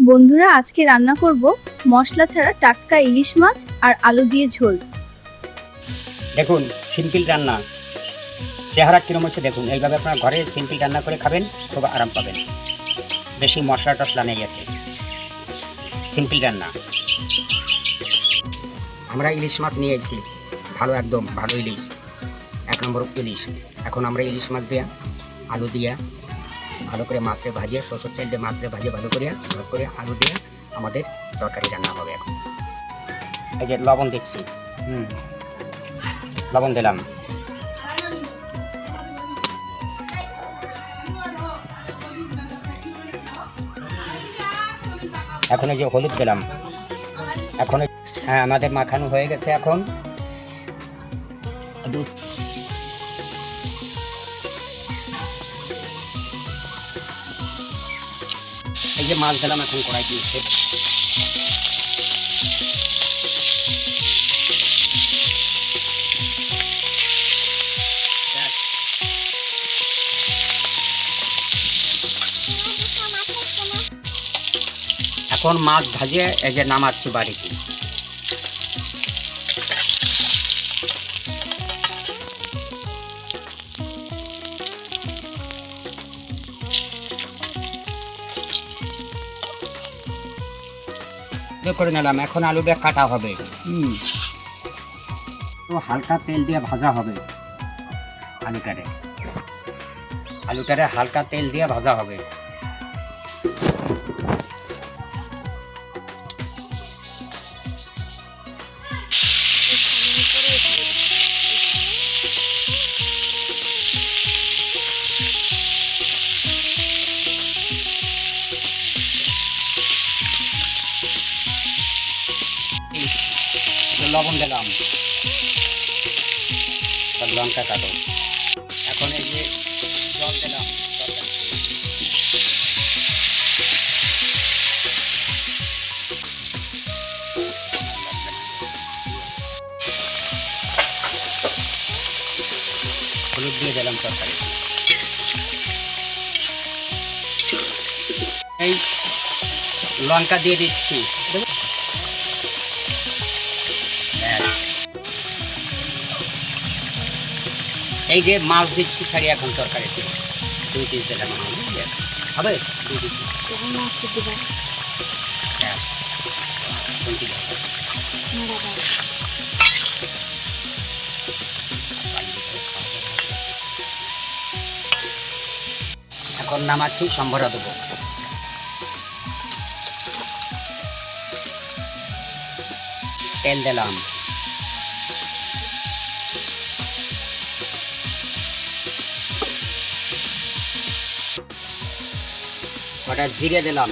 বন্ধুরা, আজকে রান্না করব মশলা ছাড়া টাটকা ইলিশ মাছ আর আলু দিয়ে ঝোল। দেখুন সিম্পল রান্না, চেহারা কিরম হচ্ছে দেখুন। এইভাবে আপনার ঘরে সিম্পল রান্না করে খাবেন, খুব আরাম পাবেন। বেশি মশলা টশলা নেই এতে, সিম্পল রান্না। আমরা ইলিশ মাছ নিয়ে এসেছি, ভালো একদম ভালো ইলিশ, 1 নম্বর ইলিশ। এখন আমরা ইলিশ মাছ দিয়ে আলু দিয়ে ভালো করে মাছরে ভাজিয়ে, সরষের তেল দিয়ে মাছরে ভাজিয়ে ভালো করে আলু দিয়ে আমাদের তরকারি রান্না হবে। এখন এই যে লবণ দিচ্ছি, লবণ দিলাম, এখন এই যে হলুদ দিলাম। এখন হ্যাঁ, আমাদের মাখানো হয়ে গেছে। এখন এই যে মাছ দিলাম, এখন কড়াই দিয়েছে। এখন মাছ ভাজিয়ে এই যে নামাচ্ছি বাড়িতে। করে নিলাম। এখন আলুটা কাটা হবে, তো হালকা তেল দিয়ে ভাজা হবে। আলুটারে হালকা তেল দিয়ে ভাজা হবে। লবণ দিলাম, লঙ্কা কাটো। এখন এই যে জল দিলাম, হলুদ দিয়ে দিলাম তরকারি। এই লঙ্কা দিয়ে দিচ্ছি। এই যে মাছ দিচ্ছি ছাড়ি এখন তরকারিতে 2 পিস দিলাম। হবে 2 পিস। এখন নামাচ্ছি, সম্ভরা দেবো। তেল দিলাম, ওটা জিরে দিলাম,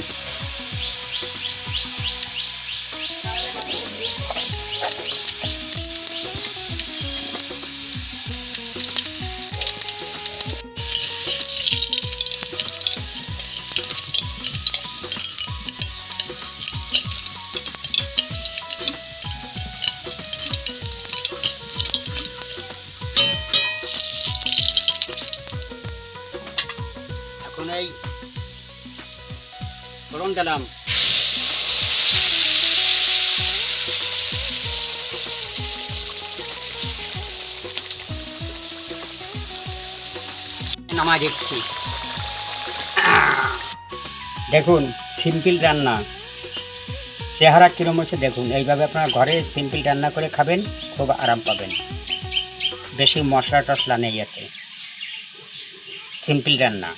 এখন এই ফোড়ন দিলাম, নামা দিচ্ছি। দেখুন সিম্পল রান্না, চেহারা কিরম হচ্ছে দেখুন। এইভাবে আপনার ঘরে সিম্পল রান্না করে খাবেন, খুব আরাম পাবেন। বেশি মশলা টশলা নেই এতে, সিম্পল রান্না।